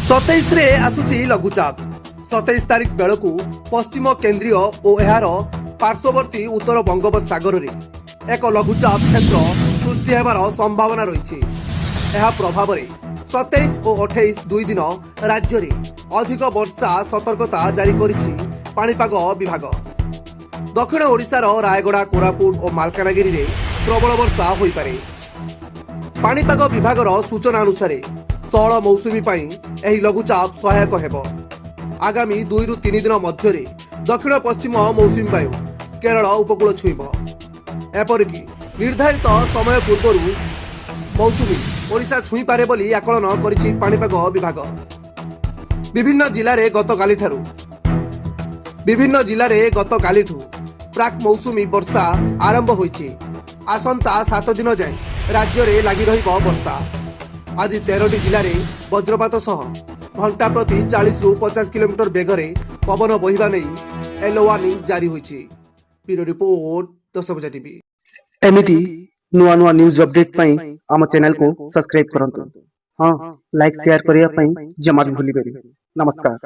27 रे आसुची लघुचाप 27 तारीख बेलू पश्चिम केन्द्रीय और यार पार्श्ववर्ती उत्तर बंगोपसागर में एक लघुचाप क्षेत्र सृष्टि होबार संभावना रही प्रभाव में 27 और 28 दुई दिन राज्य में अधिक वर्षा सतर्कता जारी करिछि पाणीपाग विभाग। दक्षिण ओडिशार रायगड़ा कोरापुट और मालकानगिरी में प्रबल वर्षा हो पारे। पाणीपाग विभागर सूचना अनुसार षोल मौसुमी एही लघुचाप सहायक हेब। आगामी 2 ରୁ 3 दिन मध्य दक्षिण पश्चिम मौसुमी वायु केरल उपकूल छुईब। एपरिक निर्धारित समय पूर्व मौसुमी ओडिशा छुई पारे बोली आकलन करिछि पाणीपाग विभाग। विभिन्न जिले में गतकालिठू प्राक मौसुमी वर्षा आरंभ होइछि। आसंता 7 दिन जाए राज्य में लगी रहिब वर्षा। आज 13टी जिले में वज्रपात सह घंटा प्रति 40 ରୁ 50 किलोमीटर बेगरे पवन बहिबा नहीं येलो वार्निंग जारी होइछि। ब्यूरो रिपोर्ट 10 बजे टीवी। एमिति नुआ नुआ न्यूज अपडेट पई आम चैनल को सब्सक्राइब करंतु। हां लाइक शेयर करिया पई जमा भी भूली बेरी। नमस्कार।